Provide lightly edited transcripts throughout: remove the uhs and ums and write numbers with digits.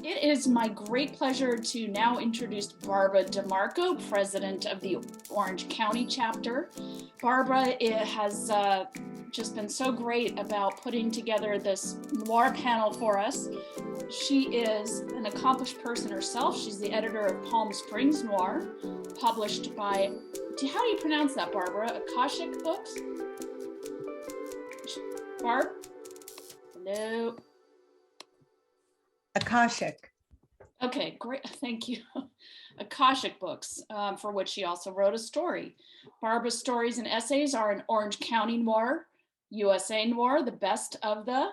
It is my great pleasure to now introduce Barbara DeMarco, president of the Orange County chapter. Barbara has just been so great about putting together this noir panel for us. She is an accomplished person herself. She's the editor of Springs Noir, published by, how do you pronounce that, Barbara? Akashic Books? Barb? Hello? Akashic. Okay, great, thank you. Akashic Books, for which she also wrote a story. Barbara's stories and essays are in Orange County Noir, USA Noir, The Best of the,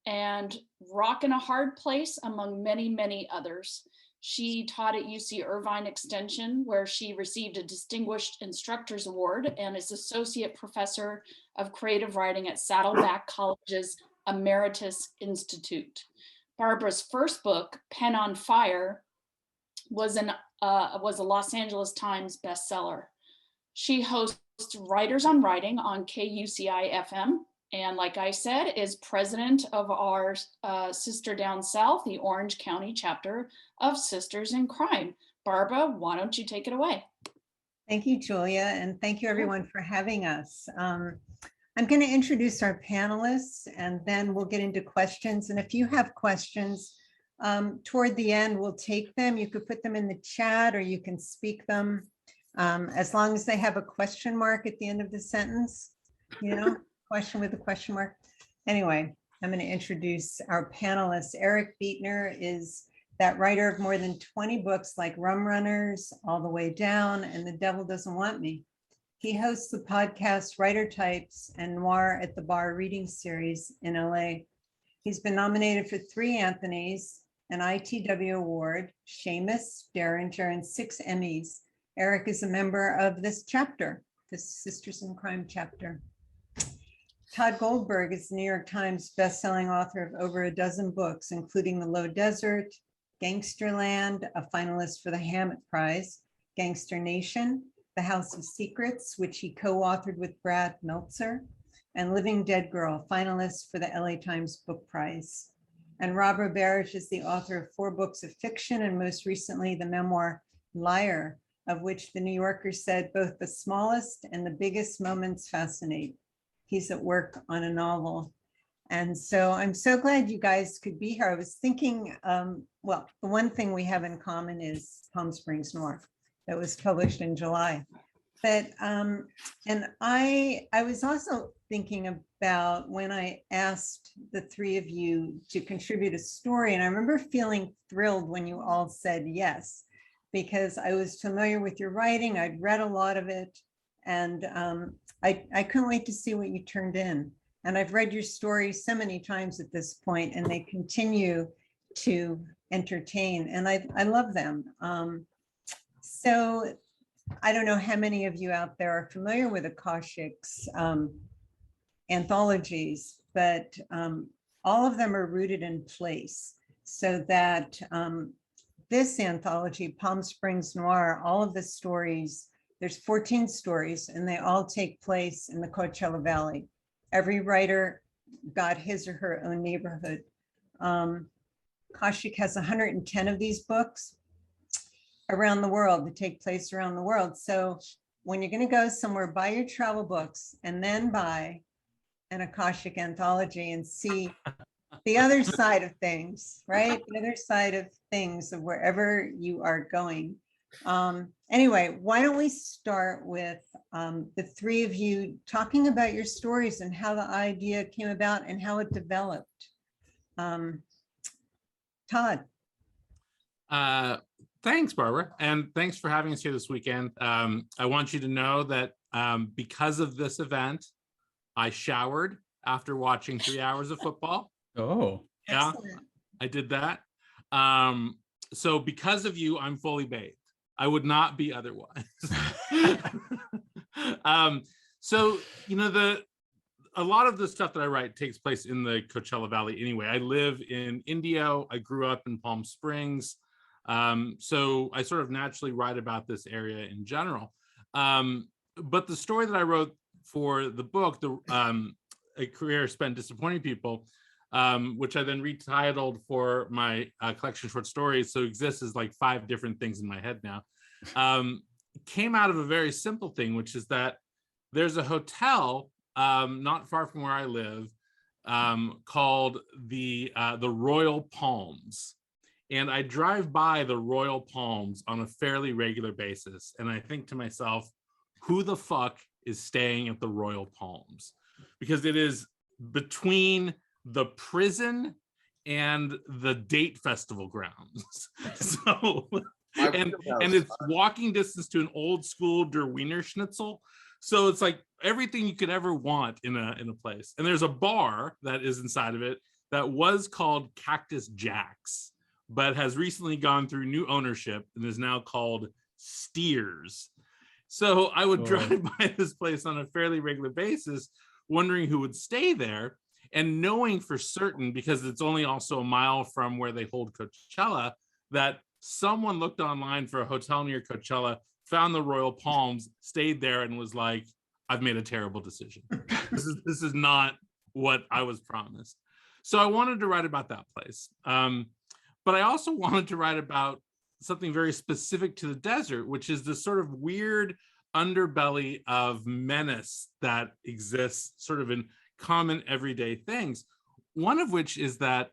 and Rock in a Hard Place, among many, many others. She taught at UC Irvine Extension, where she received a Distinguished Instructor's Award, and is Associate Professor of Creative Writing at Saddleback College's Emeritus Institute. Barbara's first book, Pen on Fire, was a Los Angeles Times bestseller. She hosts Writers on Writing on KUCI FM, and like I said, is president of our sister down south, the Orange County chapter of Sisters in Crime. Barbara, why don't you take it away? Thank you, Julia, and thank you everyone for having us. I'm going to introduce our panelists, and then we'll get into questions. And if you have questions, toward the end, we'll take them. You could put them in the chat or you can speak them, as long as they have a question mark at the end of the sentence, you know, question with a question mark. Anyway, I'm going to introduce our panelists. Eric Beetner is that writer of more than 20 books like Rum Runners, All the Way Down, and The Devil Doesn't Want Me. He hosts the podcast Writer Types and Noir at the Bar reading series in LA. He's been nominated for 3 Anthonys, an ITW Award, Seamus, Derringer, and 6 Emmys. Eric is a member of this chapter, the Sisters in Crime chapter. Tod Goldberg is the New York Times bestselling author of over a dozen books, including The Low Desert, Gangsterland, a finalist for the Hammett Prize, Gangster Nation, The House of Secrets, which he co-authored with Brad Meltzer, and Living Dead Girl, finalist for the LA Times Book Prize. And Roberge is the author of 4 books of fiction, and most recently the memoir Liar, of which the New Yorker said both the smallest and the biggest moments fascinate. He's at work on a novel. And so I'm so glad you guys could be here. I was thinking, well, the one thing we have in common is Palm Springs Noir that was published in July. But, and I was also thinking about when I asked the 3 of you to contribute a story, and I remember feeling thrilled when you all said yes, because I was familiar with your writing, I'd read a lot of it, and I couldn't wait to see what you turned in. And I've read your stories so many times at this point, and they continue to entertain, and I love them. So I don't know how many of you out there are familiar with Akashic's anthologies, but all of them are rooted in place, so that this anthology, Palm Springs Noir, all of the stories, there's 14 stories, and they all take place in the Coachella Valley. Every writer got his or her own neighborhood. Akashic has 110 of these books around the world that take place around the world. So when you're going to go somewhere, buy your travel books and then buy an Akashic anthology and see the other side of things, right? The other side of things of wherever you are going. Anyway, why don't we start with the 3 of you talking about your stories and how the idea came about and how it developed. Tod. Thanks, Barbara, and thanks for having us here this weekend. I want you to know that because of this event, I showered after watching 3 hours of football. Oh, yeah, Excellent. I did that. So because of you, I'm fully bathed. I would not be otherwise. So, you know, a lot of the stuff that I write takes place in the Coachella Valley anyway. I live in Indio. I grew up in Palm Springs. So I sort of naturally write about this area in general. But the story that I wrote for the book, A Career Spent Disappointing People, which I then retitled for my collection of short stories. So exists as like 5 different things in my head now. Came out of a very simple thing, which is that there's a hotel not far from where I live called the Royal Palms. And I drive by the Royal Palms on a fairly regular basis. And I think to myself, who the fuck is staying at the Royal Palms? Because it is between the prison and the date festival grounds. So, and it's walking distance to an old school Der Wiener Schnitzel. So it's like everything you could ever want in a place. And there's a bar that is inside of it that was called Cactus Jack's, but has recently gone through new ownership and is now called Steers. So I would drive by this place on a fairly regular basis, wondering who would stay there, and knowing for certain, because it's only also a mile from where they hold Coachella, that someone looked online for a hotel near Coachella, found the Royal Palms, stayed there, and was like, I've made a terrible decision. This is not what I was promised. So I wanted to write about that place. But I also wanted to write about something very specific to the desert, which is this sort of weird underbelly of menace that exists sort of in common everyday things. One of which is that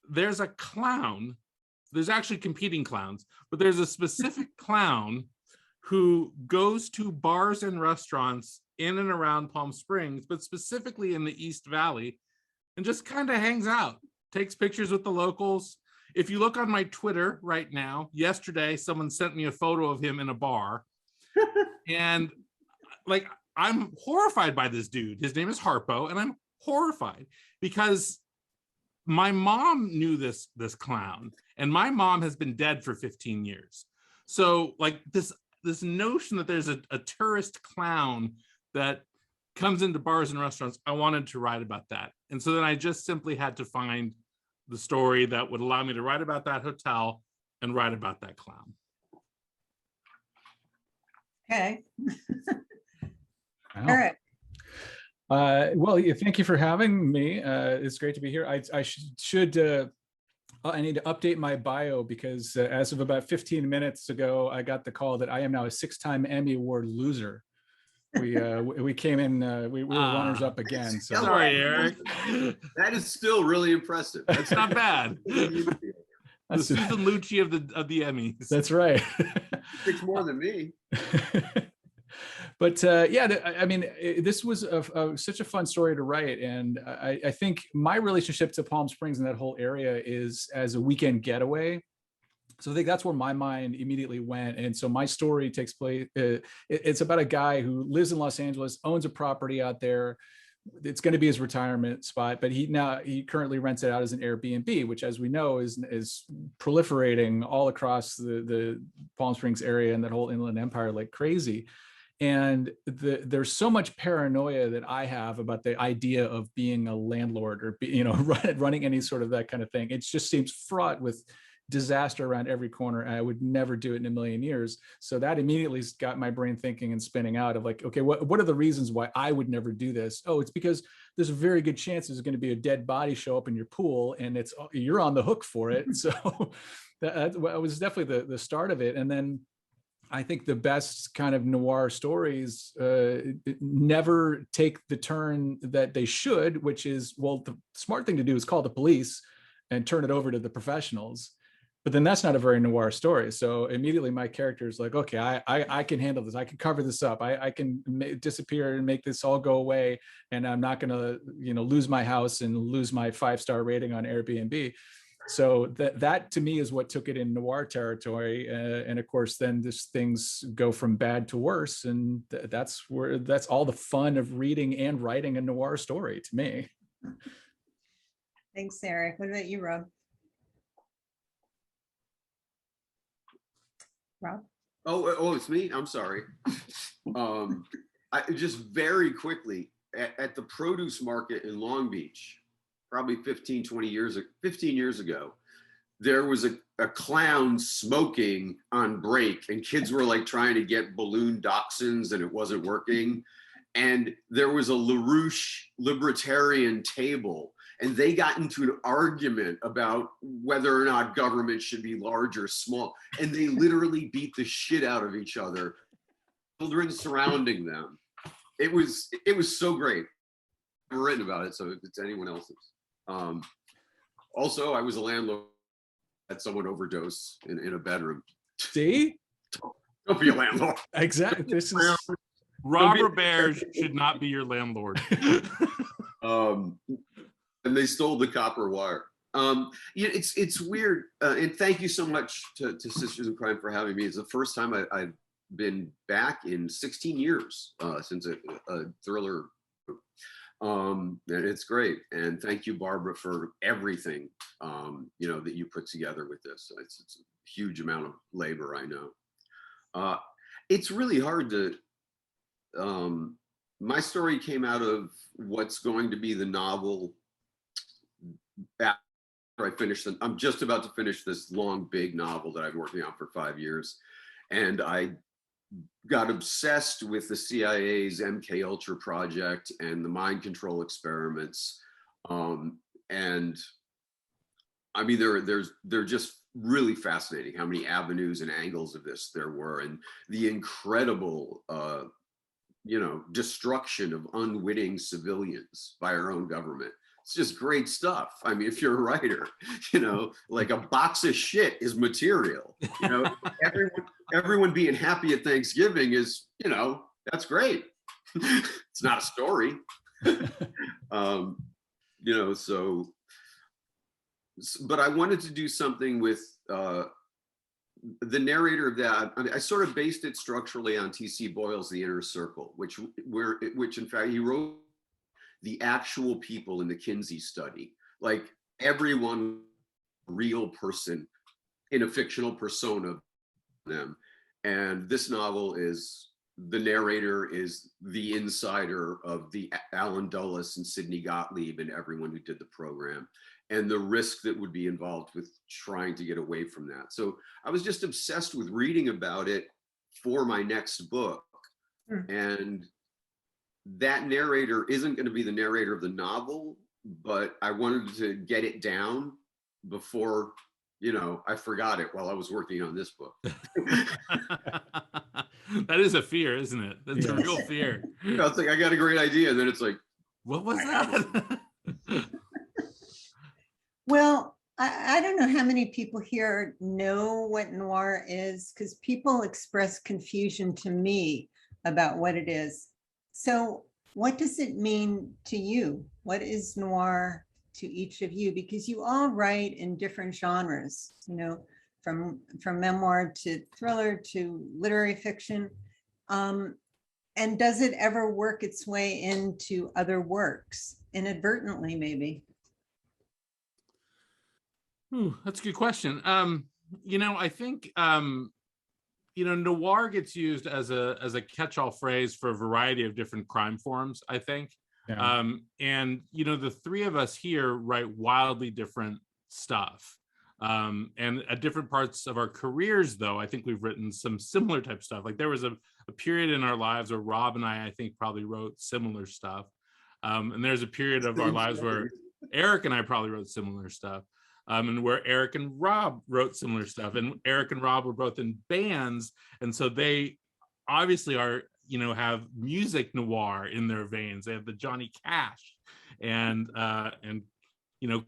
there's a clown, there's actually competing clowns, but there's a specific clown who goes to bars and restaurants in and around Palm Springs, but specifically in the East Valley, and just kind of hangs out, takes pictures with the locals. If you look on my Twitter right now, yesterday, someone sent me a photo of him in a bar. And like, I'm horrified by this dude. His name is Harpo, and I'm horrified because my mom knew this clown, and my mom has been dead for 15 years. So like this notion that there's a tourist clown that comes into bars and restaurants, I wanted to write about that. And so then I just simply had to find the story that would allow me to write about that hotel and write about that clown. Okay. Wow. All right. Well, thank you for having me. It's great to be here. I need to update my bio because as of about 15 minutes ago, I got the call that I am now a 6-time Emmy Award loser. We came in, we were runners up again. So sorry, Eric. That is still really impressive. That's not bad. The Susan Lucci of the Emmys. That's right. 6 more than me. But I mean, this was such a fun story to write. And I think my relationship to Palm Springs and that whole area is as a weekend getaway. So I think that's where my mind immediately went. And so my story takes place, it's about a guy who lives in Los Angeles, owns a property out there. It's going to be his retirement spot, but he currently rents it out as an Airbnb, which, as we know, is proliferating all across the Palm Springs area and that whole Inland Empire like crazy. And there's so much paranoia that I have about the idea of being a landlord or running any sort of that kind of thing. It just seems fraught with disaster around every corner, and I would never do it in a million years. So that immediately got my brain thinking and spinning out of like, okay, what are the reasons why I would never do this? Oh, it's because there's a very good chance there's going to be a dead body show up in your pool, and you're on the hook for it. So that was definitely the start of it. And then I think the best kind of noir stories never take the turn that they should, which is, well, the smart thing to do is call the police and turn it over to the professionals. But then that's not a very noir story. So immediately my character is like, okay, I can handle this. I can cover this up. I can disappear and make this all go away. And I'm not going to, lose my house and lose my 5-star rating on Airbnb. So that to me is what took it in noir territory. And of course, then things go from bad to worse. And that's all the fun of reading and writing a noir story to me. Thanks, Eric. What about you, Rob? Rob? Oh, it's me. I'm sorry. I just very quickly at the produce market in Long Beach, probably 15 years ago, there was a clown smoking on break, and kids were like trying to get balloon dachshunds and it wasn't working. And there was a LaRouche libertarian table, and they got into an argument about whether or not government should be large or small, and they literally beat the shit out of each other, children surrounding them. It was so great. I've written about it, so if it's anyone else's. Also, I was a landlord, had someone overdose in a bedroom. See? Don't be a landlord. Exactly. This is Roberge should not be your landlord. And they stole the copper wire. Yeah, it's weird. And thank you so much to Sisters in Crime for having me. It's the first time I've been back in 16 years since a thriller. And it's great. And thank you, Barbara, for everything that you put together with this. It's a huge amount of labor, I know. It's really hard to. My story came out of what's going to be the novel after I finished. I'm just about to finish this long, big novel that I've been working on for 5 years, and I got obsessed with the CIA's MK Ultra project and the mind control experiments. And I mean, they're just really fascinating how many avenues and angles of this there were, and the incredible, destruction of unwitting civilians by our own government. It's just great stuff. I mean, if you're a writer, like a box of shit is material. Everyone being happy at Thanksgiving is, that's great. It's not a story. But I wanted to do something with the narrator of that. I sort of based it structurally on T.C. Boyle's The Inner Circle, which in fact he wrote the actual people in the Kinsey study, like everyone, real person in a fictional persona of them. And this novel is, the narrator is the insider of the Alan Dulles and Sidney Gottlieb and everyone who did the program, and the risk that would be involved with trying to get away from that. So I was just obsessed with reading about it for my next book. And that narrator isn't going to be the narrator of the novel, but I wanted to get it down before, I forgot it while I was working on this book. That is a fear, isn't it? That's a real fear. It's like, I got a great idea. And then it's like, what was that? Well, I don't know how many people here know what noir is, because people express confusion to me about what it is. So what does it mean to you? What is noir to each of you? Because you all write in different genres, from memoir to thriller to literary fiction. And does it ever work its way into other works, inadvertently maybe? That's a good question. I think noir gets used as a catch-all phrase for a variety of different crime forms, I think. Yeah. And the three of us here write wildly different stuff. And at different parts of our careers, though, I think we've written some similar type stuff. Like there was a period in our lives where Rob and I think probably wrote similar stuff. And there's a period of our lives where Eric and I probably wrote similar stuff. And where Eric and Rob wrote similar stuff, and Eric and Rob were both in bands, and so they obviously are, have music noir in their veins. They have the Johnny Cash and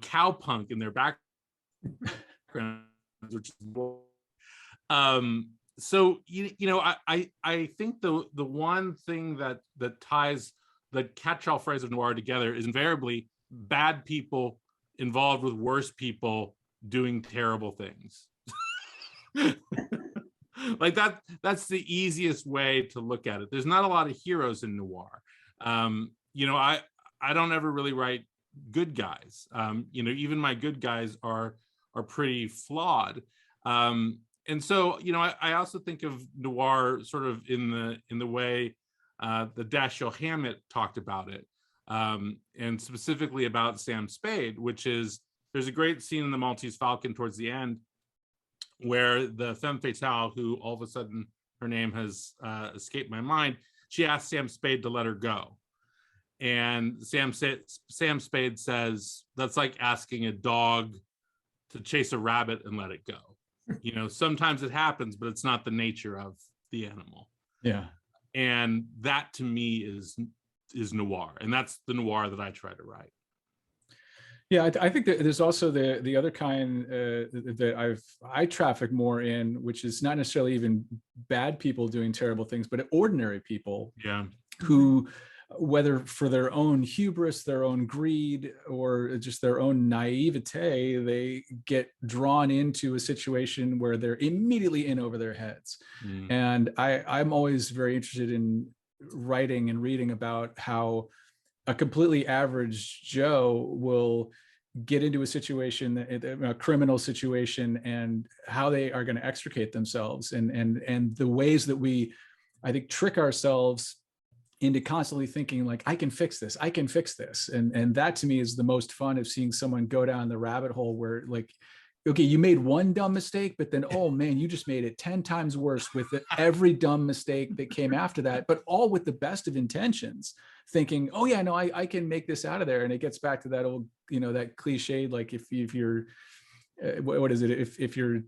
cowpunk in their background, which is so I think the one thing that ties the catch-all phrase of noir together is invariably bad people involved with worse people doing terrible things. Like that's the easiest way to look at it. There's not a lot of heroes in noir. I don't ever really write good guys. Even my good guys are pretty flawed. And so I also think of noir sort of in the way the Dashiell Hammett talked about it. And specifically about Sam Spade, which is, there's a great scene in The Maltese Falcon towards the end where the femme fatale, who all of a sudden her name has escaped my mind, she asked Sam Spade to let her go. And Sam Spade says that's like asking a dog to chase a rabbit and let it go. You know, sometimes it happens, but it's not the nature of the animal. Yeah. And that to me is noir, and that's the noir that I try to write. Yeah, I think that there's also the other kind that I traffic more in, which is not necessarily even bad people doing terrible things, but ordinary people. Yeah. Who, whether for their own hubris, their own greed, or just their own naivete, they get drawn into a situation where they're immediately in over their heads. Mm. And I'm always very interested in writing and reading about how a completely average Joe will get into a situation, a criminal situation, and how they are going to extricate themselves, and the ways that we, I think, trick ourselves into constantly thinking like, I can fix this, and that to me is the most fun of seeing someone go down the rabbit hole where, like, okay, you made one dumb mistake, but then, oh man, you just made it 10 times worse with every dumb mistake that came after that, but all with the best of intentions, thinking, oh yeah, no, I can make this out of there. And it gets back to that old, that cliche, like if you're, what is it? If you're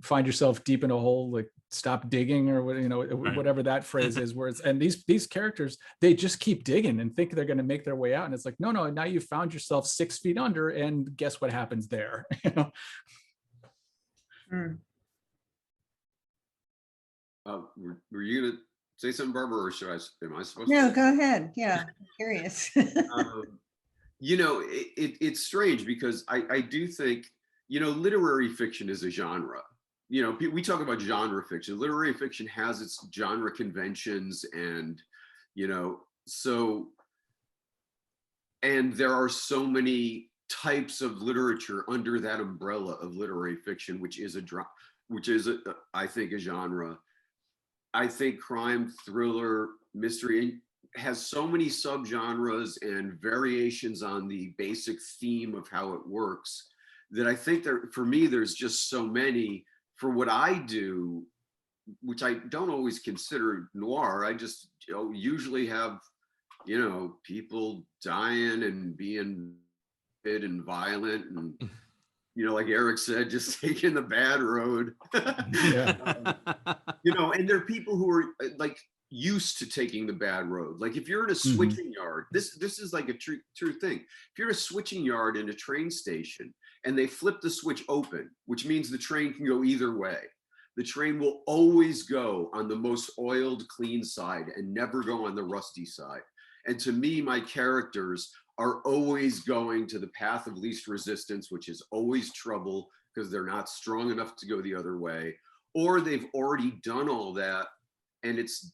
find yourself deep in a hole, like stop digging, or what, Right. whatever that phrase is, where it's, and these characters, they just keep digging and think they're going to make their way out. And it's like, no, now you found yourself 6 feet under, and guess what happens there? Mm. Were you gonna say something, Barbara, or am I supposed No, to? go ahead. Yeah, I'm curious. It's strange because I do think, literary fiction is a genre. We talk about genre fiction. Literary fiction has its genre conventions, and, and there are so many types of literature under that umbrella of literary fiction, which is I think, a genre. I think crime, thriller, mystery has so many subgenres and variations on the basic theme of how it works that I think for me, there's just so many. For what I do, which I don't always consider noir, I just usually have, people dying and being fit and violent, and like Eric said, just taking the bad road. Yeah. And there are people who are like used to taking the bad road. Like if you're in a switching yard, this is like a true thing. If you're in a switching yard in a train station and they flip the switch open, which means the train can go either way, the train will always go on the most oiled, clean side and never go on the rusty side. And to me, my characters are always going to the path of least resistance, which is always trouble because they're not strong enough to go the other way, or they've already done all that, and it's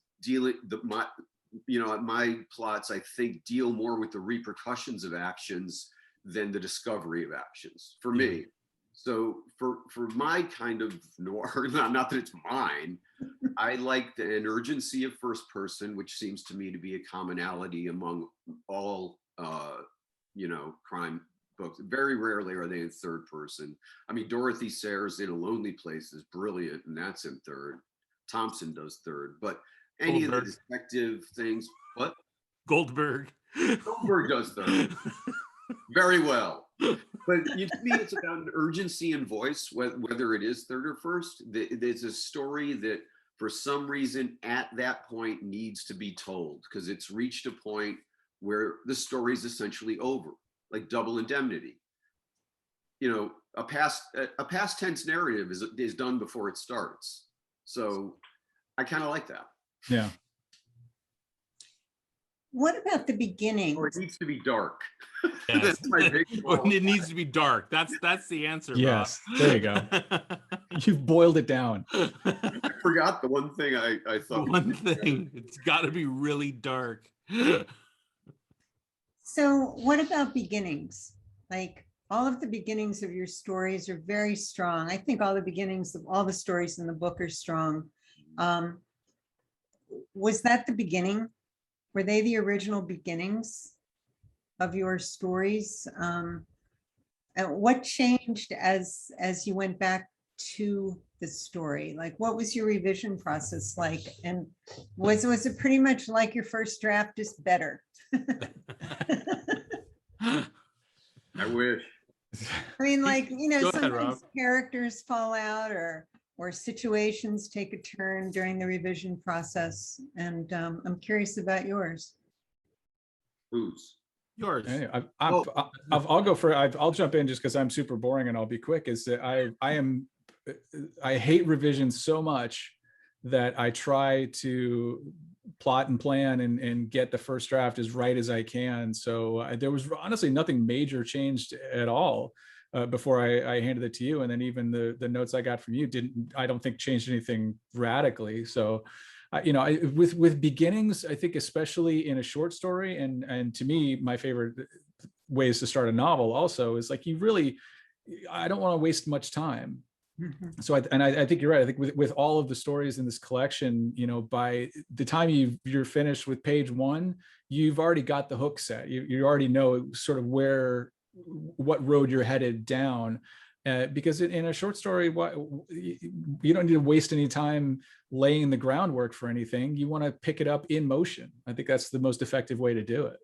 my plots, I think, deal more with the repercussions of actions than the discovery of actions for me. So for my kind of noir, not that it's mine, I like an urgency of first person, which seems to me to be a commonality among all crime books. Very rarely are they in third person. I mean, Dorothy Sayers in A Lonely Place is brilliant, and that's in third. Thompson does third, but any Goldberg. of the detective things, what? Goldberg does third. Very well. But to me, it's about an urgency and voice, whether it is third or first. There's a story that for some reason at that point needs to be told because it's reached a point where the story is essentially over, like Double Indemnity. A past tense narrative is done before it starts. So I kind of like that. Yeah. What about the beginning? Or it needs to be dark. Yes. That's my big Or it needs to be dark. That's the answer. Yes, Rob. there you go. You've boiled it down. I forgot the one thing I thought. One thing, it's got to be really dark. So what about beginnings? Like all of the beginnings of your stories are very strong. I think all the beginnings of all the stories in the book are strong. Was that the beginning? Were they the original beginnings of your stories? And what changed as you went back to this story? Like, what was your revision process like? And was it pretty much like your first draft, just better? I wish. I mean, like, Go ahead, sometimes Rob. characters fall out or situations take a turn during the revision process. And I'm curious about yours. Who's? Yours. Anyway, I'll go for I'll jump in just because I'm super boring and I'll be quick. Is that I hate revisions so much that I try to plot and plan and get the first draft as right as I can. So there was honestly nothing major changed at all before I handed it to you, and then even the notes I got from you I don't think changed anything radically. So with beginnings, I think especially in a short story, and to me, my favorite ways to start a novel also is like I don't want to waste much time. So I think you're right. I think with all of the stories in this collection, by the time you're finished with page 1, you've already got the hook set. You already know sort of what road you're headed down. Because in a short story, you don't need to waste any time laying the groundwork for anything. You want to pick it up in motion. I think that's the most effective way to do it.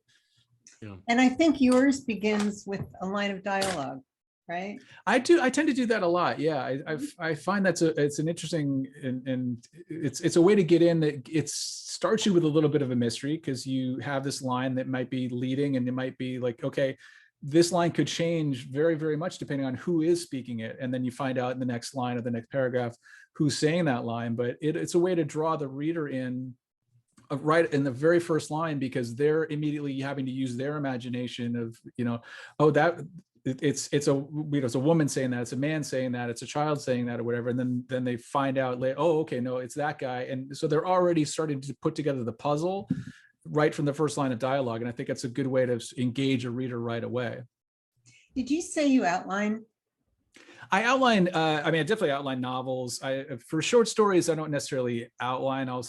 Yeah. And I think yours begins with a line of dialogue, right? I tend to do that a lot. Yeah, I find it's an interesting and it's a way to get in that it starts you with a little bit of a mystery because you have this line that might be leading and it might be like, okay, this line could change very, very much depending on who is speaking it. And then you find out in the next line or the next paragraph who's saying that line. But it's a way to draw the reader in right in the very first line because they're immediately having to use their imagination of, it's a woman saying that, it's a man saying that, it's a child saying that or whatever. And then they find out later, oh, okay, no, it's that guy. And so they're already starting to put together the puzzle right from the first line of dialogue. And I think it's a good way to engage a reader right away. Did you say you outline? I outline, I definitely outline novels. For short stories, I don't necessarily outline. I'll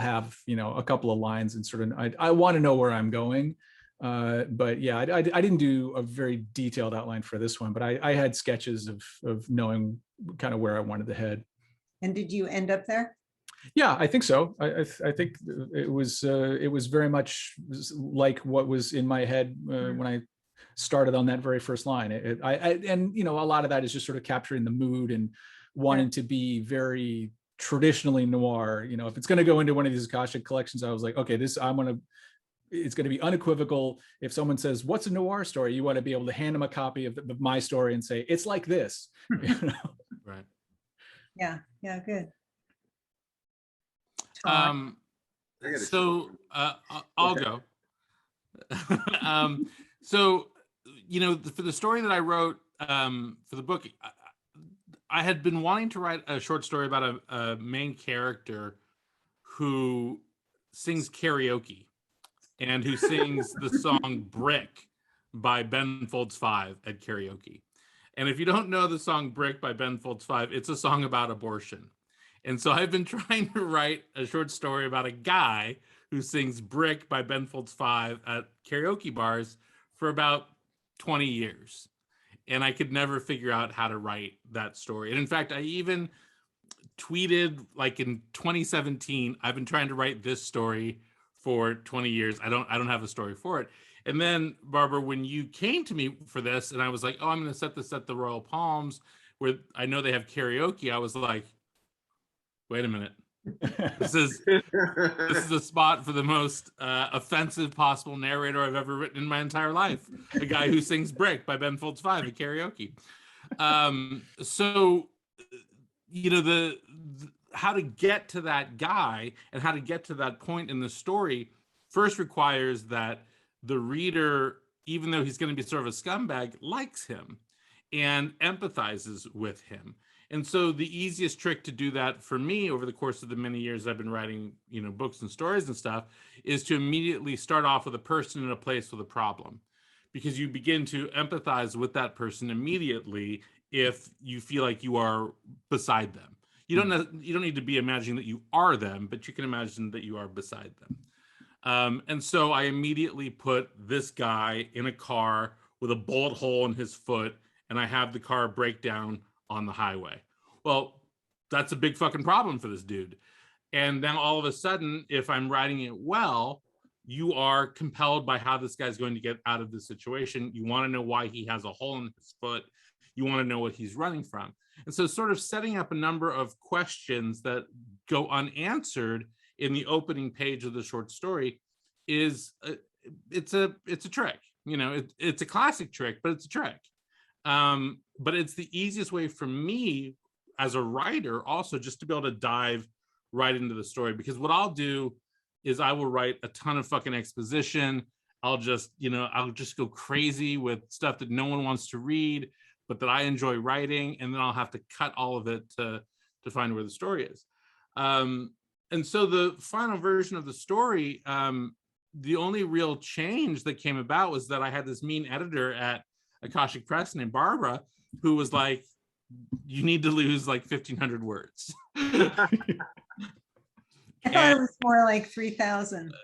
have, a couple of lines and sort of, I want to know where I'm going. But yeah, I didn't do a very detailed outline for this one, but I had sketches of knowing kind of where I wanted to head. And did you end up there? Yeah, I think so. I think it was very much like what was in my head when I started on that very first line. And a lot of that is just sort of capturing the mood and wanting to be very traditionally noir. If it's going to go into one of these Akashic collections, I was like, okay, it's going to be unequivocal. If someone says, "What's a noir story?" you want to be able to hand them a copy of my story and say, "It's like this." Right. Yeah. Good. I'll go. So, for the story that I wrote for the book, I had been wanting to write a short story about a main character who sings karaoke and who sings the song Brick by Ben Folds 5 at karaoke. And if you don't know the song Brick by Ben Folds 5, it's a song about abortion. And so I've been trying to write a short story about a guy who sings Brick by Ben Folds 5 at karaoke bars for about 20 years. And I could never figure out how to write that story. And in fact, I even tweeted like in 2017, I've been trying to write this story for 20 years. I don't have a story for it. And then, Barbara, when you came to me for this and I was like, oh, I'm going to set this at the Royal Palms where I know they have karaoke, I was like, wait a minute. This is a spot for the most offensive possible narrator I've ever written in my entire life. A guy who sings Brick by Ben Folds 5 at karaoke. So, how to get to that guy and how to get to that point in the story first requires that the reader, even though he's going to be sort of a scumbag, likes him and empathizes with him. And so the easiest trick to do that for me over the course of the many years I've been writing, books and stories and stuff, is to immediately start off with a person in a place with a problem, because you begin to empathize with that person immediately if you feel like you are beside them. You don't need to be imagining that you are them, but you can imagine that you are beside them. And so I immediately put this guy in a car with a bullet hole in his foot, and I have the car break down on the highway. well, that's a big fucking problem for this dude. And then all of a sudden, if I'm writing it well, you are compelled by how this guy's going to get out of this situation. You want to know why he has a hole in his foot. You want to know what he's running from. And so sort of setting up a number of questions that go unanswered in the opening page of the short story is it's a trick. You know, it's a classic trick, but it's a trick. But it's the easiest way for me as a writer also just to be able to dive right into the story, because what I'll do is I will write a ton of fucking exposition. I'll just go crazy with stuff that no one wants to read, but that I enjoy writing, and then I'll have to cut all of it to find where the story is. And so the final version of the story, the only real change that came about was that I had this mean editor at Akashic Press named Barbara, who was like, you need to lose like 1,500 words. I thought it was more like 3,000.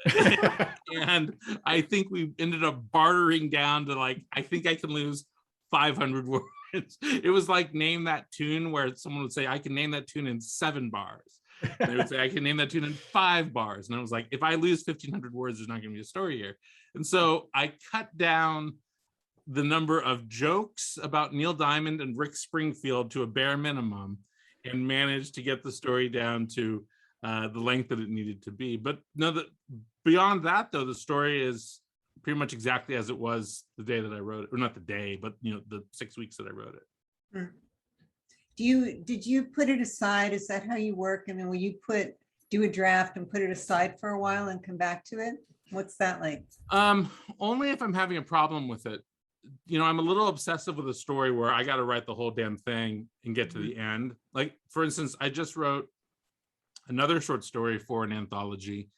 And I think we ended up bartering down to like, I think I can lose 500 words. It was like name that tune, where someone would say, I can name that tune in 7 bars. And they would say, I can name that tune in 5 bars. And I was like, if I lose 1,500 words, there's not going to be a story here. And so I cut down the number of jokes about Neil Diamond and Rick Springfield to a bare minimum, and managed to get the story down to the length that it needed to be. But no, beyond that, though, the story is pretty much exactly as it was the day that I wrote it, or not the day, but the 6 weeks that I wrote it. Did you put it aside? Is that how you work? I mean, will you do a draft and put it aside for a while and come back to it? What's that like? Only if I'm having a problem with it. I'm a little obsessive with a story where I got to write the whole damn thing and get to the end. Like, for instance, I just wrote another short story for an anthology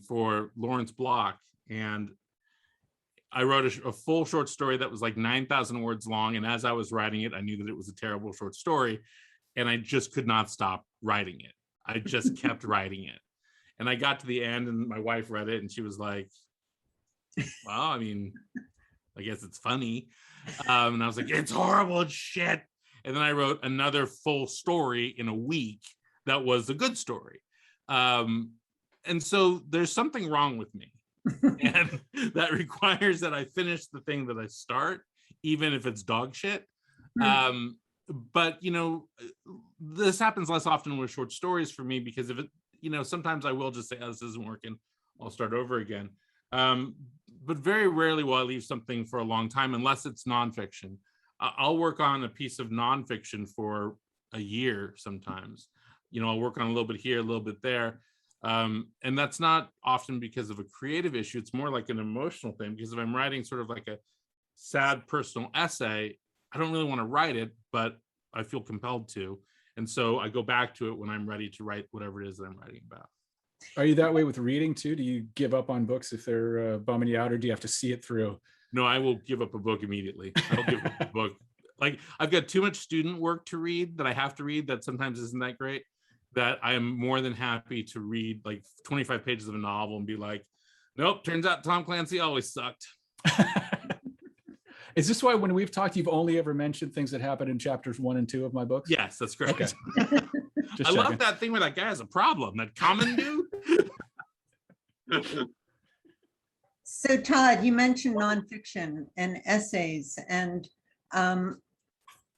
for Lawrence Block, and I wrote a full short story that was like 9,000 words long, and as I was writing it, I knew that it was a terrible short story, and I just could not stop writing it. I just kept writing it, and I got to the end, and my wife read it, and she was like, well, I mean, I guess it's funny. And I was like, it's horrible as shit. And then I wrote another full story in a week that was a good story. And so there's something wrong with me. And that requires that I finish the thing that I start, even if it's dog shit. But, this happens less often with short stories for me, because if it, sometimes I will just say, oh, this isn't working, I'll start over again. But very rarely will I leave something for a long time, unless it's nonfiction. I'll work on a piece of nonfiction for a year sometimes. I'll work on a little bit here, a little bit there. And that's not often because of a creative issue. It's more like an emotional thing, because if I'm writing sort of like a sad personal essay, I don't really want to write it, but I feel compelled to. And so I go back to it when I'm ready to write whatever it is that I'm writing about. Are you that way with reading too? Do you give up on books if they're bumming you out, or do you have to see it through? No, I will give up a book immediately. I'll give up a book. Like, I've got too much student work to read that I have to read that sometimes isn't that great, that I am more than happy to read like 25 pages of a novel and be like, nope, turns out Tom Clancy always sucked. Is this why when we've talked, you've only ever mentioned things that happen in chapters 1 and 2 of my books? Yes, that's correct. Okay. I love that thing where that guy has a problem, that common dude. So Tod, you mentioned nonfiction and essays, and I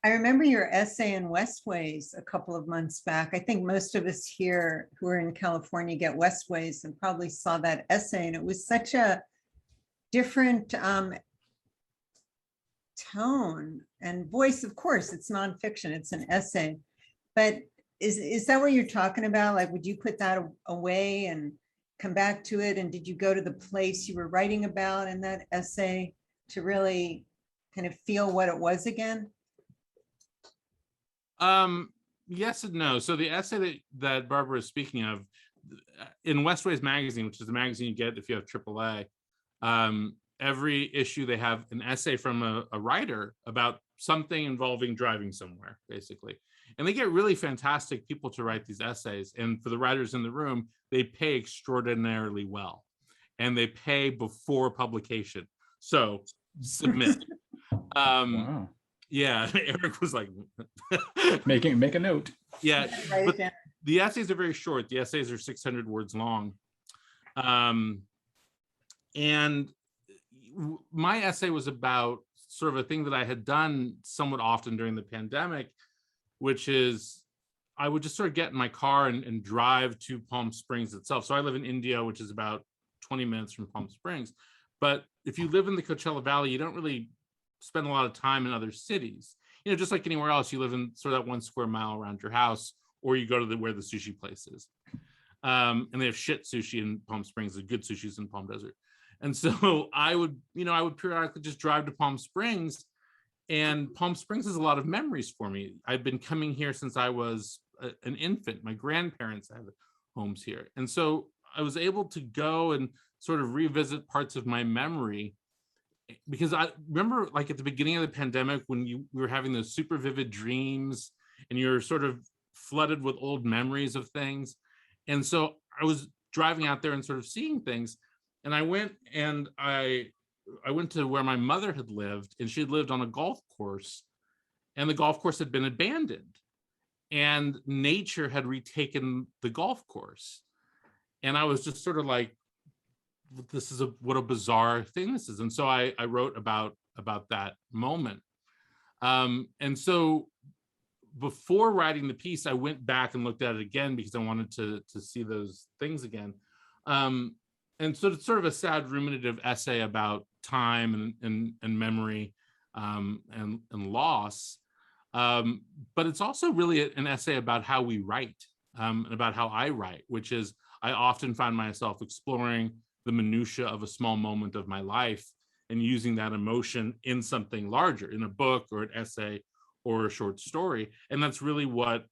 remember your essay in Westways a couple of months back. I think most of us here who are in California get Westways and probably saw that essay, and it was such a different tone and voice. Of course, it's nonfiction, it's an essay, but is that what you're talking about? Like, would you put that away and come back to it? And did you go to the place you were writing about in that essay to really kind of feel what it was again? Yes and no. So the essay that Barbara is speaking of, in Westways magazine, which is the magazine you get if you have AAA, every issue they have an essay from a writer about something involving driving somewhere, basically. And they get really fantastic people to write these essays. And for the writers in the room, they pay extraordinarily well. And they pay before publication. So submit. Wow. Yeah, Eric was like, Make a note. yeah, Write but it down. the essays are very short. The essays are 600 words long. And my essay was about sort of a thing that I had done somewhat often during the pandemic, which is I would just sort of get in my car and drive to Palm Springs itself. So I live in Indio, which is about 20 minutes from Palm Springs. But if you live in the Coachella Valley, you don't really spend a lot of time in other cities. You know, just like anywhere else, you live in sort of that 1 square mile around your house, or you go to where the sushi place is. And they have shit sushi in Palm Springs, the good sushi's in Palm Desert. And so I would periodically just drive to Palm Springs, and Palm Springs has a lot of memories for me. I've been coming here since I was an infant. My grandparents had homes here. And so I was able to go and sort of revisit parts of my memory, because I remember, like, at the beginning of the pandemic, when we were having those super vivid dreams and you're sort of flooded with old memories of things. And so I was driving out there and sort of seeing things. And I went to where my mother had lived, and she had lived on a golf course, and the golf course had been abandoned, and nature had retaken the golf course. And I was just sort of like, what a bizarre thing this is. And so I wrote about that moment. And so before writing the piece, I went back and looked at it again because I wanted to see those things again. And so it's sort of a sad ruminative essay about time and memory and loss. But it's also really an essay about how we write and about how I write, which is I often find myself exploring the minutia of a small moment of my life and using that emotion in something larger, in a book or an essay or a short story. And that's really what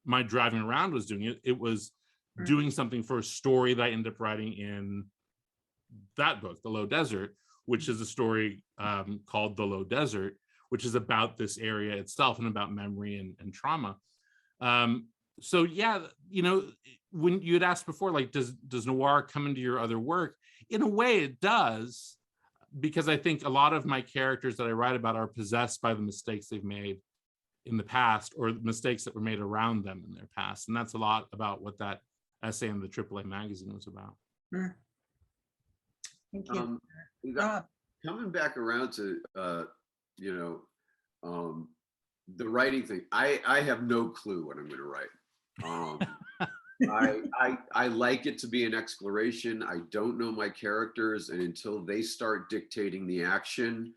my driving around was doing. It was doing something for a story that I ended up writing in that book, The Low Desert, which is a story called The Low Desert, which is about this area itself and about memory and trauma. So yeah, you know, when you had asked before, like, does noir come into your other work? In a way it does, because I think a lot of my characters that I write about are possessed by the mistakes they've made in the past, or mistakes that were made around them in their past. And that's a lot about what that essay in the AAA magazine was about. Thank you. Coming back around to the writing thing, I have no clue what I'm going to write. I like it to be an exploration. I don't know my characters, and until they start dictating the action,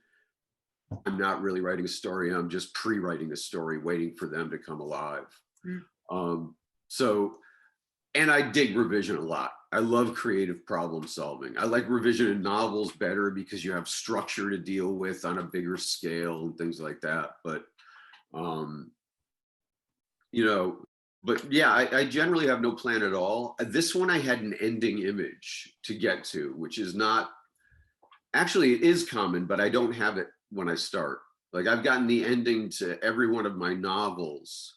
I'm not really writing a story. I'm just pre-writing a story, waiting for them to come alive. And I dig revision a lot. I love creative problem solving. I like revision in novels better because you have structure to deal with on a bigger scale and things like that. But yeah, I generally have no plan at all. This one I had an ending image to get to, which is not, actually it is common, but I don't have it when I start. Like, I've gotten the ending to every one of my novels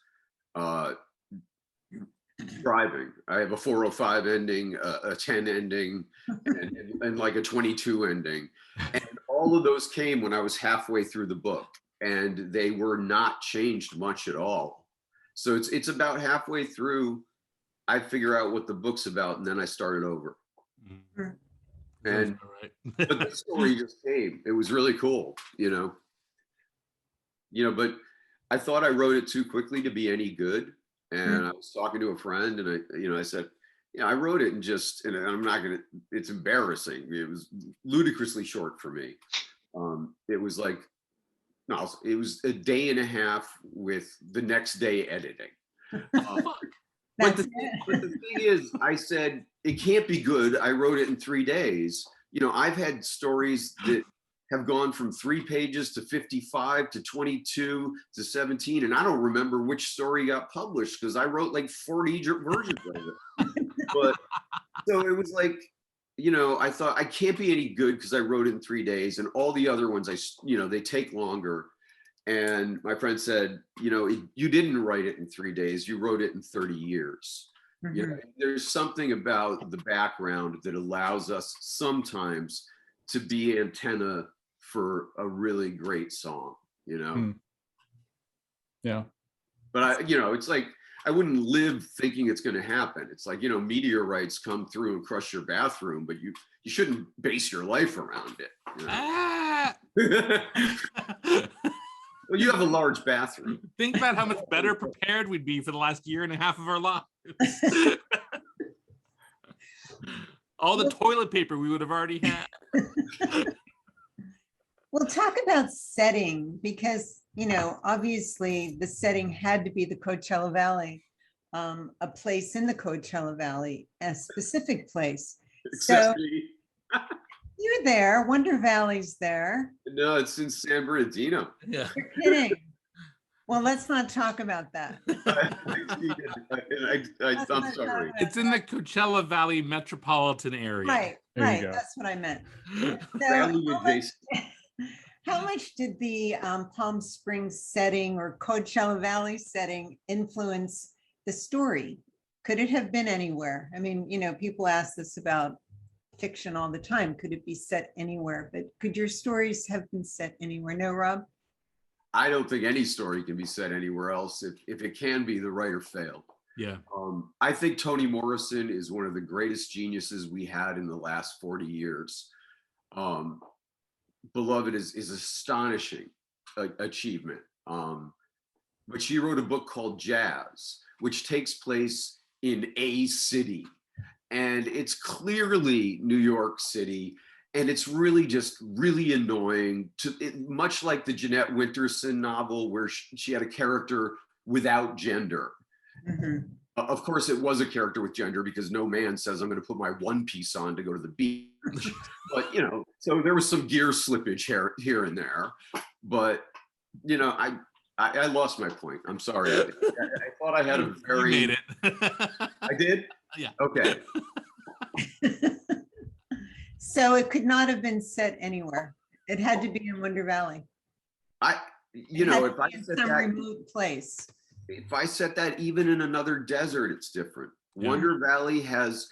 driving. I have a 405 ending, a 10 ending, and like a 22 ending. And all of those came when I was halfway through the book, and they were not changed much at all. So it's about halfway through, I figure out what the book's about, and then I start it over. And but the story just came. It was really cool, but I thought I wrote it too quickly to be any good. And I was talking to a friend, and I said, I wrote it and I'm not gonna, it's embarrassing. It was ludicrously short for me. It was like, no, it was a day and a half with the next day editing. But the thing is, I said, it can't be good. I wrote it in 3 days. I've had stories that have gone from 3 pages to 55 to 22 to 17, and I don't remember which story got published because I wrote like 40 versions of it. But so it was like, I thought I can't be any good because I wrote it in 3 days, and all the other ones they take longer. And my friend said, you didn't write it in 3 days, you wrote it in 30 years. There's something about the background that allows us sometimes to be antenna for a really great song, Yeah. But it's like, I wouldn't live thinking it's going to happen. It's like, meteorites come through and crush your bathroom, but you shouldn't base your life around it. Ah! Well, you have a large bathroom. Think about how much better prepared we'd be for the last year and a half of our lives. All the toilet paper we would have already had. We'll talk about setting because, obviously the setting had to be the Coachella Valley, a place in the Coachella Valley, a specific place. Except So me. you're there, Wonder Valley's there. No, it's in San Bernardino. Yeah. You're kidding. Well, let's not talk about that. I'm sorry. It's in the Coachella Valley metropolitan area. Right, There you right, go. that's what I meant. Valley So, adjacent. how much did the Palm Springs setting or Coachella Valley setting influence the story? Could it have been anywhere? I mean, people ask this about fiction all the time. Could it be set anywhere? But could your stories have been set anywhere? No, Rob? I don't think any story can be set anywhere else. If it can be, the writer failed. Yeah. I think Toni Morrison is one of the greatest geniuses we had in the last 40 years. Beloved is astonishing achievement. But she wrote a book called Jazz, which takes place in a city. And it's clearly New York City. And it's really just really annoying, much like the Jeanette Winterson novel where she had a character without gender. Mhm. Of course, it was a character with gender because no man says, I'm going to put my one piece on to go to the beach. But, so there was some gear slippage here and there. But, I lost my point. I'm sorry. I thought I had a very... You made it. I did? Yeah. Okay. So it could not have been set anywhere. It had to be in Wonder Valley. If I in said some that, remote place. if I set that even in another desert, it's different. Yeah. Wonder Valley has,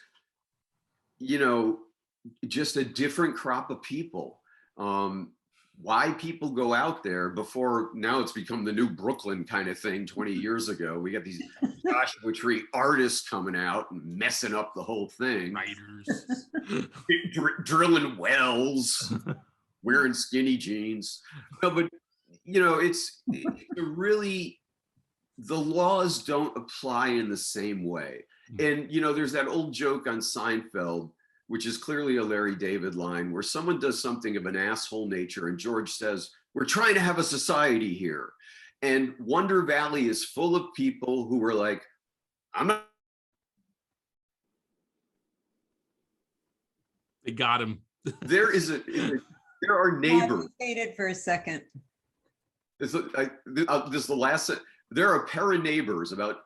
just a different crop of people. Why people go out there before now it's become the new Brooklyn kind of thing 20 years ago. We got these Joshua Tree artists coming out and messing up the whole thing. Writers. Drilling wells, wearing skinny jeans. No, but it's really, the laws don't apply in the same way. And there's that old joke on Seinfeld, which is clearly a Larry David line, where someone does something of an asshole nature and George says, we're trying to have a society here. And Wonder Valley is full of people who were like, I'm not. They got him. There are neighbors. Faded for a second. This is the last. There are a pair of neighbors about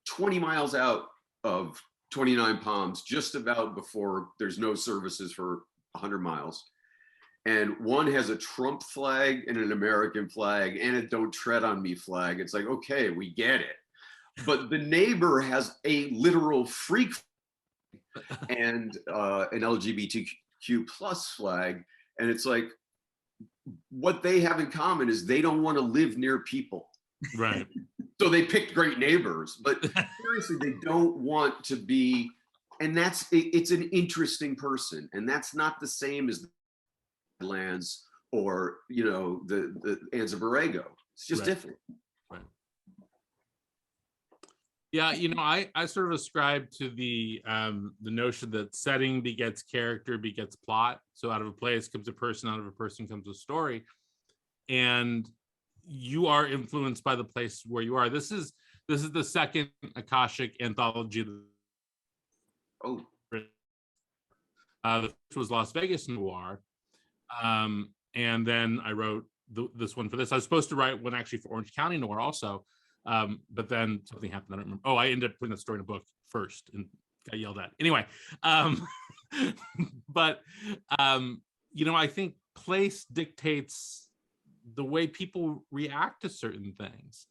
20 miles out of 29 Palms, just about before there's no services for 100 miles. And one has a Trump flag and an American flag and a don't tread on me flag. It's like, okay, we get it. But the neighbor has a literal freak and an LGBTQ plus flag. And it's like, what they have in common is they don't want to live near people. Right. So they picked great neighbors, but seriously, they don't want to be, and it's an interesting person. And that's not the same as the Lands or, the Anza Borrego. It's just Right. different. Right. Yeah, I sort of ascribe to the notion that setting begets character, begets plot. So out of a place comes a person, out of a person comes a story. And you are influenced by the place where you are. This is the second Akashic anthology. Oh, The first was Las Vegas Noir. And then I wrote this one for this. I was supposed to write one actually for Orange County Noir also. But then something happened. I don't remember. Oh, I ended up putting that story in a book first and got yelled at. Anyway, but I think place dictates the way people react to certain things.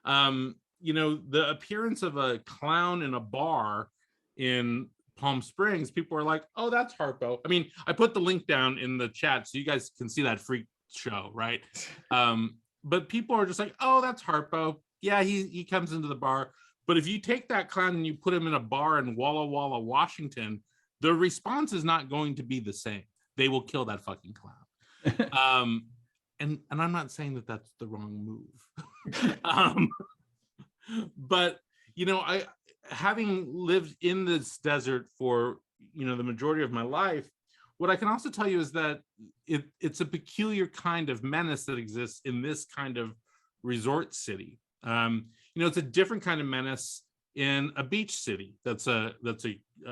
The appearance of a clown in a bar in Palm Springs, people are like, oh, that's Harpo. I mean, I put the link down in the chat so you guys can see that freak show, right? But people are just like, oh, that's Harpo. yeah, he comes into the bar. But if you take that clown and you put him in a bar in Walla Walla, Washington, the response is not going to be the same. They will kill that fucking clown. And I'm not saying that that's the wrong move. But I, having lived in this desert for the majority of my life, what I can also tell you is that it's a peculiar kind of menace that exists in this kind of resort city. It's a different kind of menace in a beach city that's a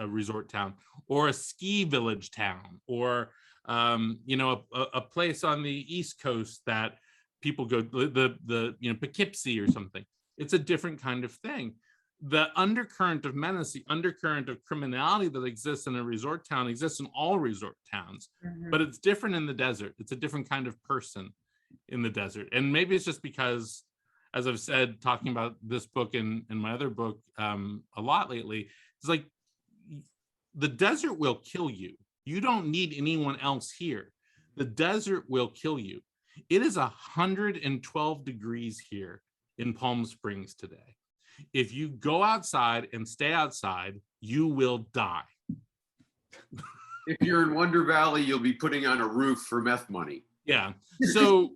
resort town, or a ski village town, or a place on the East Coast that people go, the Poughkeepsie or something. It's a different kind of thing. The undercurrent of menace, the undercurrent of criminality that exists in a resort town exists in all resort towns, but it's different in the desert. It's a different kind of person in the desert. And maybe it's just because, as I've said, talking about this book and my other book a lot lately, it's like the desert will kill you. You don't need anyone else here. The desert will kill you. It is 112 degrees here in Palm Springs today. If you go outside and stay outside, you will die. If you're in Wonder Valley, you'll be putting on a roof for meth money. Yeah. So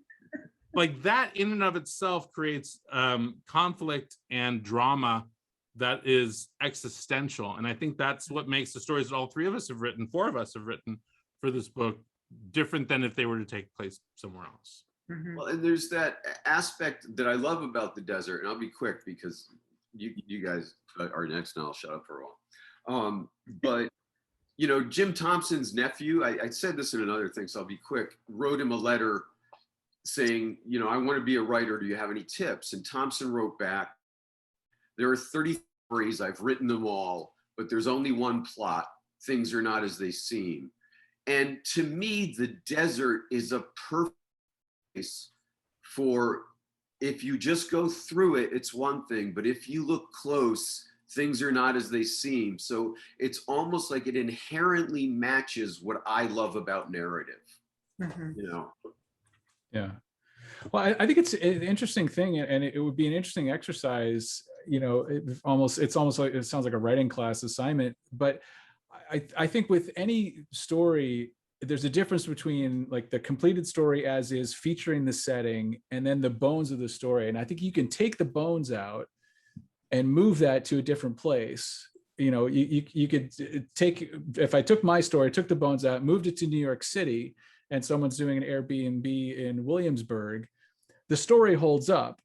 like that in and of itself creates conflict and drama that is existential. And I think that's what makes the stories that all four of us have written for this book different than if they were to take place somewhere else. Well, and there's that aspect that I love about the desert, and I'll be quick because you guys are next and I'll shut up for a while. But Jim Thompson's nephew, I said this in another thing, so I'll be quick, wrote him a letter saying, I want to be a writer. Do you have any tips? And Thompson wrote back, there are 30 stories. I've written them all, but there's only one plot. Things are not as they seem. And to me, the desert is a perfect place for, if you just go through it, it's one thing, but if you look close, things are not as they seem. So it's almost like it inherently matches what I love about narrative. Yeah. Well, I think it's an interesting thing, and it would be an interesting exercise. It's almost like, it sounds like a writing class assignment, but I think with any story, there's a difference between like the completed story as is, featuring the setting, and then the bones of the story. And I think you can take the bones out and move that to a different place. You could take, if I took my story, took the bones out, moved it to New York City, and someone's doing an Airbnb in Williamsburg, the story holds up,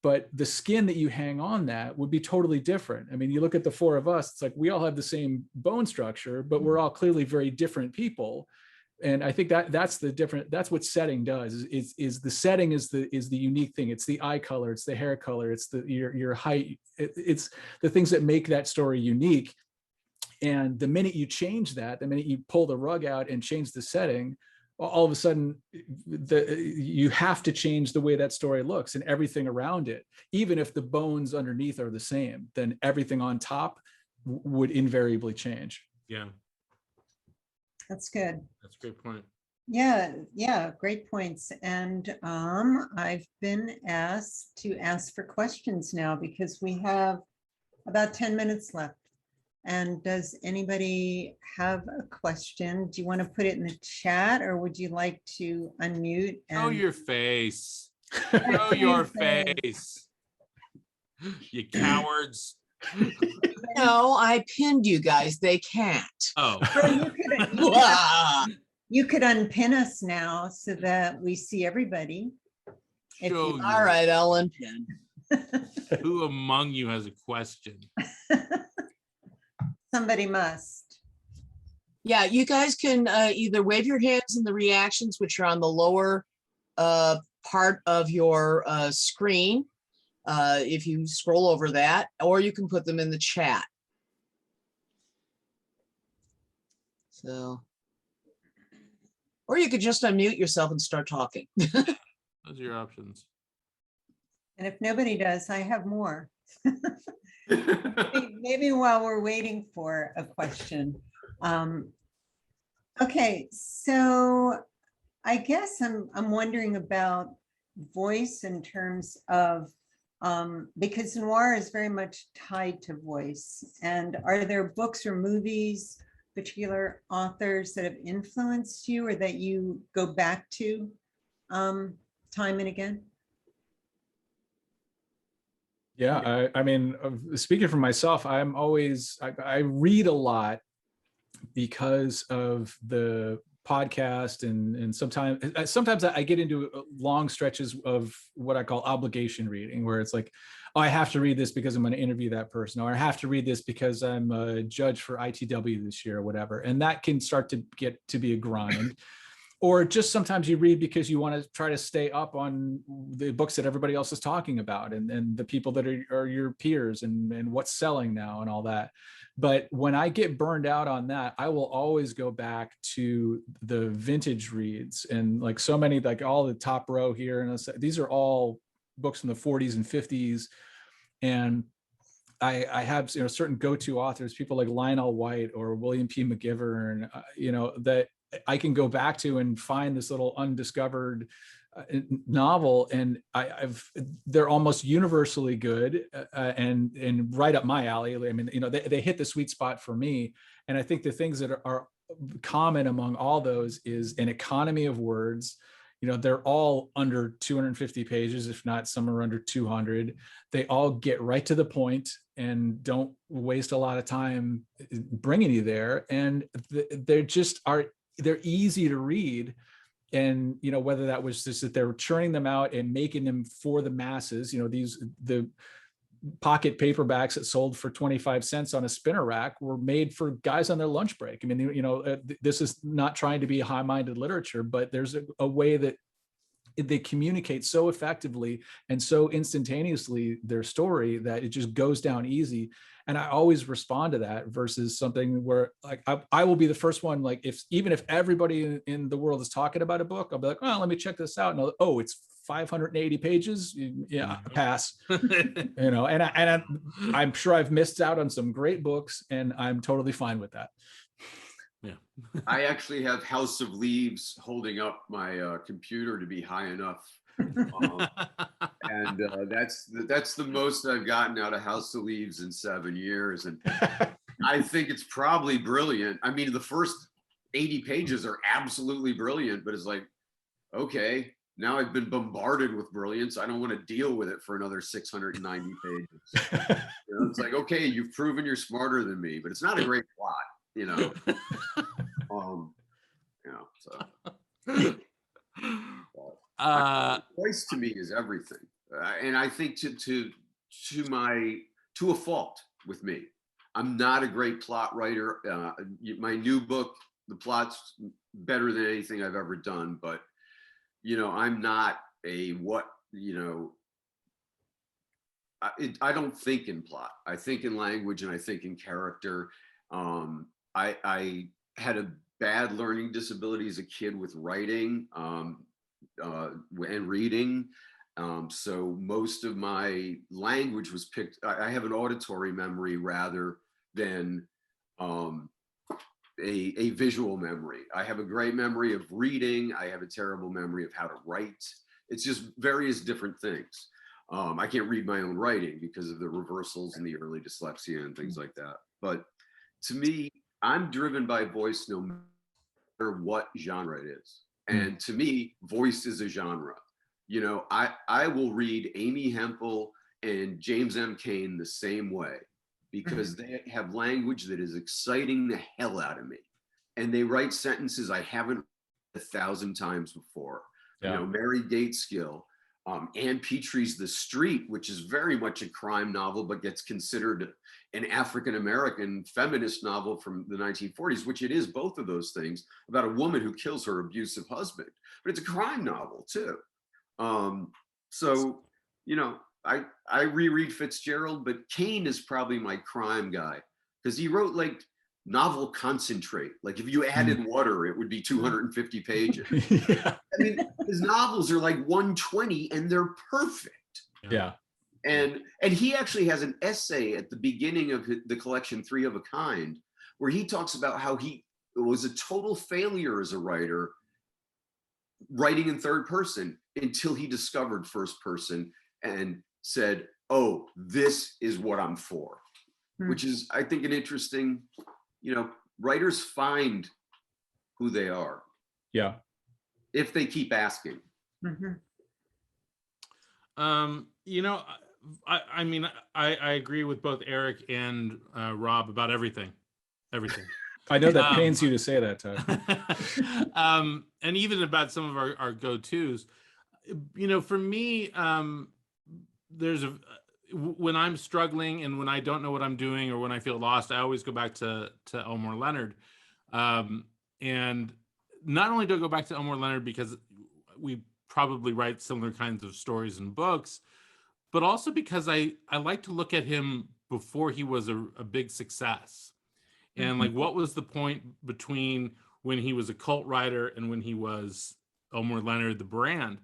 but the skin that you hang on that would be totally different. I mean, you look at the four of us, it's like we all have the same bone structure, but we're all clearly very different people. And I think that's what setting does, is the setting is the unique thing. It's the eye color, it's the hair color, it's your height, it's the things that make that story unique. And the minute you change that, the minute you pull the rug out and change the setting, all of a sudden you have to change the way that story looks and everything around it. Even if the bones underneath are the same, then everything on top would invariably change. Yeah. That's good. That's a great point. Yeah, great points. And I've been asked to ask for questions now because we have about 10 minutes left. And does anybody have a question? Do you want to put it in the chat, or would you like to unmute? Show your face. Show your face. You cowards. No, I pinned you guys. They can't. Oh. You could unpin us now so that we see everybody. All right, I'll unpin. Who among you has a question? Somebody must. Yeah, you guys can either wave your hands in the reactions, which are on the lower part of your screen, if you scroll over that, or you can put them in the chat. So, or you could just unmute yourself and start talking. Those are your options. And if nobody does, I have more. Maybe while we're waiting for a question. Okay, so I guess I'm wondering about voice in terms of because noir is very much tied to voice. And are there books or movies, particular authors that have influenced you or that you go back to time and again? Yeah, I mean, speaking for myself, I read a lot because of the podcast, and sometimes I get into long stretches of what I call obligation reading, where it's like, oh, I have to read this because I'm going to interview that person, or I have to read this because I'm a judge for ITW this year or whatever. And that can start to get to be a grind. Or just sometimes you read because you want to try to stay up on the books that everybody else is talking about, and the people that are your peers, and what's selling now and all that. But when I get burned out on that, I will always go back to the vintage reads, and like so many, like all the top row here. And these are all books from the 40s and 50s. And I have, certain go-to authors, people like Lionel White or William P. McGivern, that I can go back to and find this little undiscovered novel, and they're almost universally good, and right up my alley. I mean, they hit the sweet spot for me. And I think the things that are common among all those is an economy of words. They're all under 250 pages, if not some are under 200. They all get right to the point and don't waste a lot of time bringing you there. And they're easy to read. And, whether that was just that they're churning them out and making them for the masses, the pocket paperbacks that sold for 25 cents on a spinner rack were made for guys on their lunch break. I mean, this is not trying to be high-minded literature, but there's a way that they communicate so effectively and so instantaneously their story that it just goes down easy. And I always respond to that versus something where, like, I will be the first one, like, even if everybody in the world is talking about a book, I'll be like, oh, let me check this out. And it's 580 pages. Yeah, pass. I'm sure I've missed out on some great books, and I'm totally fine with that. Yeah. I actually have House of Leaves holding up my computer to be high enough. And that's the most I've gotten out of House of Leaves in 7 years. And I think it's probably brilliant. I mean, the first 80 pages are absolutely brilliant, but it's like, okay, now I've been bombarded with brilliance. I don't want to deal with it for another 690 pages. It's like, okay, you've proven you're smarter than me, but it's not a great plot. Voice to me is everything, and I think to a fault with me, I'm not a great plot writer. My new book, the plot's better than anything I've ever done, but I'm not I don't think in plot. I think in language, and I think in character. I had a bad learning disability as a kid with writing and reading. So most of my language was picked. I have an auditory memory rather than a visual memory. I have a great memory of reading. I have a terrible memory of how to write. It's just various different things. I can't read my own writing because of the reversals and the early dyslexia and things like that. But to me, I'm driven by voice no matter what genre it is. And to me, voice is a genre. I will read Amy Hempel and James M. Cain the same way because they have language that is exciting the hell out of me. And they write sentences I haven't read 1,000 times before. Yeah. Mary Gateskill, Ann Petrie's The Street, which is very much a crime novel, but gets considered an African-American feminist novel from the 1940s, which it is both of those things, about a woman who kills her abusive husband. But it's a crime novel too. I reread Fitzgerald, but Cain is probably my crime guy because he wrote like novel concentrate. Like if you added water, it would be 250 pages. Yeah. I mean, his novels are like 120 and they're perfect. Yeah. And he actually has an essay at the beginning of the collection, Three of a Kind, where he talks about how he was a total failure as a writer, writing in third person until he discovered first person and said, oh, this is what I'm for, Hmm. which is, I think, an interesting, writers find who they are Yeah. if they keep asking. Mhm. I mean, I agree with both Eric and Rob about everything. I know that pains you to say that, Tod. And even about some of our go-tos. For me, when I'm struggling and when I don't know what I'm doing or when I feel lost, I always go back to Elmore Leonard. And not only do I go back to Elmore Leonard because we probably write similar kinds of stories and books, but also because I like to look at him before he was a big success. And like, what was the point between when he was a cult writer and when he was Elmore Leonard, the brand?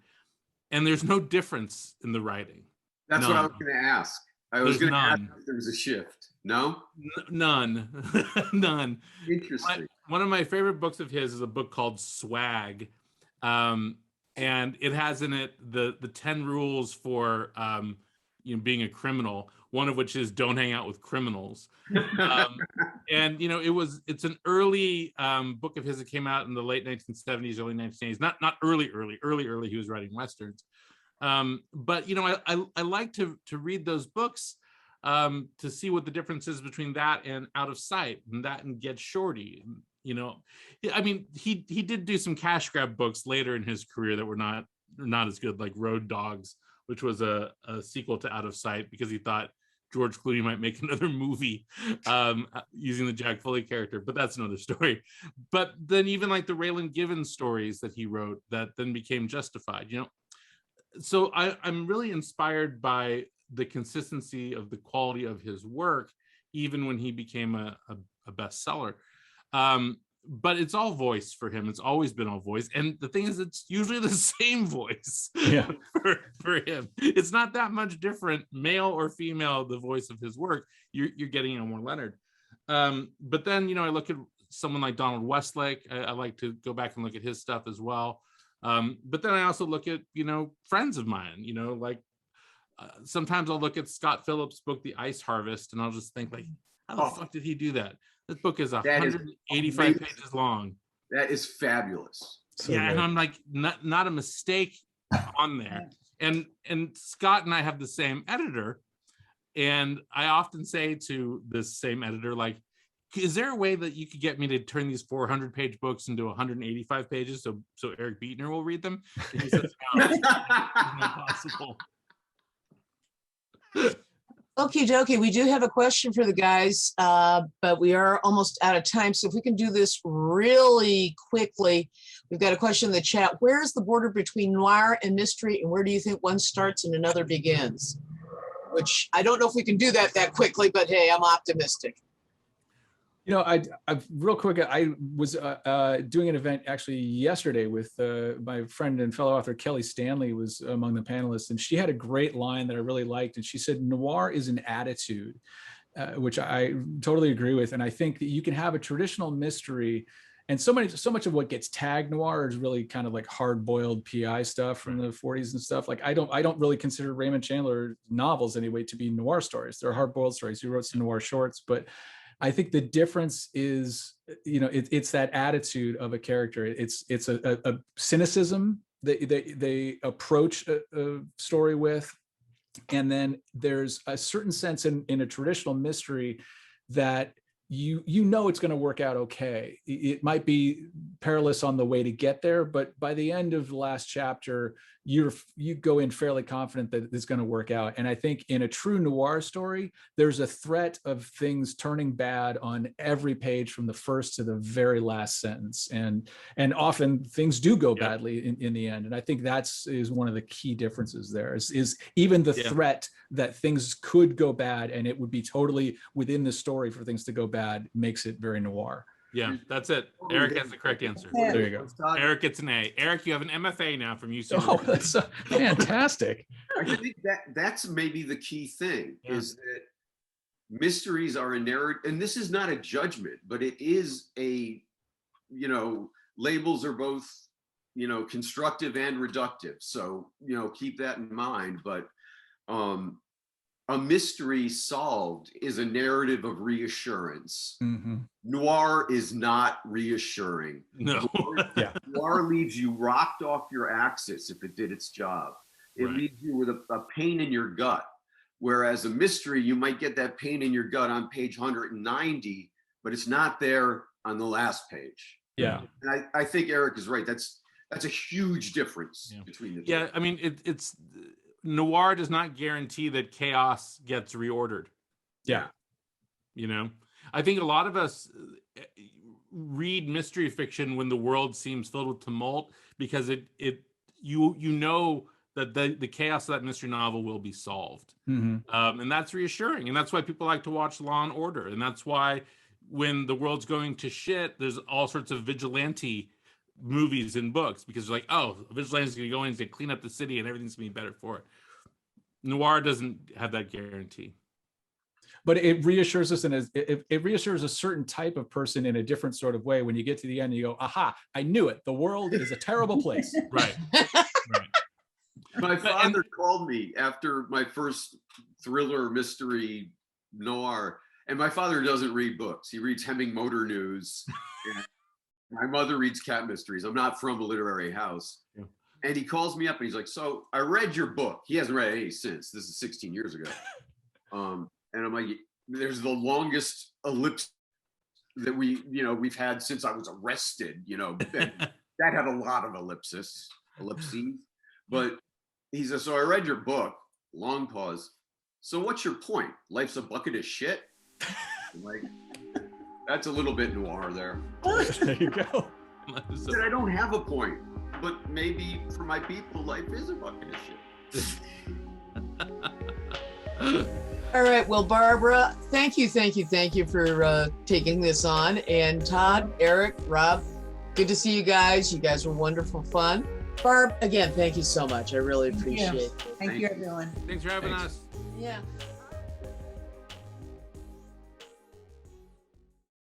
And there's no difference in the writing. That's what I was going to ask. I was going to ask if there was a shift. No? None. None. Interesting. One of my favorite books of his is a book called Swag. And it has in it the 10 rules for being a criminal, one of which is don't hang out with criminals. And it's an early book of his that came out in the late 1970s, early 1980s. Not early. He was writing westerns. But I like to read those books to see what the difference is between that and Out of Sight and that and Get Shorty. I mean, he did do some cash grab books later in his career that were not as good, like Road Dogs, which was a sequel to Out of Sight because he thought George Clooney might make another movie using the Jack Foley character, but that's another story. But then even like the Raylan Givens stories that he wrote that then became Justified, So I'm really inspired by the consistency of the quality of his work, even when he became a bestseller. But it's all voice for him. It's always been all voice. And the thing is, it's usually the same voice for him. It's not that much different, male or female, the voice of his work. You're getting Elmore Leonard. But then, I look at someone like Donald Westlake. I like to go back and look at his stuff as well. But then I also look at, friends of mine, sometimes I'll look at Scott Phillips' book, The Ice Harvest, and I'll just think like, how the fuck did he do that? This book is 185 pages long. That is fabulous. And I'm like, not a mistake on there. And Scott and I have the same editor. And I often say to this same editor, like, is there a way that you could get me to turn these 400-page books into 185 pages so Eric Beetner will read them? And he says, no, it's not possible. Okie dokie, we do have a question for the guys, but we are almost out of time. So if we can do this really quickly, we've got a question in the chat. Where is the border between noir and mystery, and where do you think one starts and another begins? Which I don't know if we can do that quickly, but hey, I'm optimistic. I real quick, I was doing an event actually yesterday with my friend and fellow author Kelly Stanley was among the panelists, and she had a great line that I really liked. And she said, "Noir is an attitude," which I totally agree with. And I think that you can have a traditional mystery, and so much of what gets tagged noir is really kind of like hard-boiled PI stuff from the 40s and stuff. Like I don't really consider Raymond Chandler novels anyway to be noir stories. They're hard-boiled stories. He wrote some noir shorts, but I think the difference is, it's that attitude of a character. It's a cynicism that they approach a story with. And then there's a certain sense in a traditional mystery that it's going to work out okay. It might be perilous on the way to get there, but by the end of the last chapter, you go in fairly confident that it's going to work out. And I think in a true noir story, there's a threat of things turning bad on every page from the first to the very last sentence. And often things do go badly in the end. And I think is one of the key differences there is even the threat that things could go bad and it would be totally within the story for things to go bad makes it very noir. Yeah, that's it. Eric has the correct answer. There you go. Eric gets an A. Eric, you have an MFA now from UC. Oh, that's fantastic. I think that's maybe the key thing is that mysteries are a narrative, and this is not a judgment, but it is labels are both, constructive and reductive. So, keep that in mind. But A mystery solved is a narrative of reassurance. Mm-hmm. Noir is not reassuring. No. Yeah. Noir leaves you rocked off your axis if it did its job. It Right. leaves you with a pain in your gut. Whereas a mystery, you might get that pain in your gut on page 190, but it's not there on the last page. Yeah. And I think Eric is right. That's a huge difference between the two. Yeah, I mean, it's noir does not guarantee that chaos gets reordered. Yeah. You know, I think a lot of us read mystery fiction when the world seems filled with tumult because you know that the chaos of that mystery novel will be solved. Mm-hmm. And that's reassuring. And that's why people like to watch Law and Order. And that's why when the world's going to shit, there's all sorts of vigilante movies and books because they're like, oh, a vigilante's going to go in and clean up the city and everything's going to be better for it. Noir doesn't have that guarantee. But it reassures us, and it reassures a certain type of person in a different sort of way. When you get to the end, you go, aha, I knew it. The world is a terrible place. Right. Right. My father called me after my first thriller mystery noir, and my father doesn't read books. He reads Hemming Motor News. And my mother reads cat mysteries. I'm not from a literary house. Yeah. And he calls me up and he's like, so I read your book. He hasn't read any since. This is 16 years ago. And I'm like, there's the longest ellipse that we've had since I was arrested, that had a lot of ellipses. But he says, so I read your book, long pause. So what's your point? Life's a bucket of shit? I'm like, that's a little bit noir there. There you go. He said, I don't have a point, but maybe for my people, life is a bucket of shit. All right. Well, Barbara, thank you for taking this on. And Tod, Eric, Rob, good to see you guys. You guys were wonderful fun. Barb, again, thank you so much. I really appreciate it. Thank you, everyone. Thanks for having us. Yeah.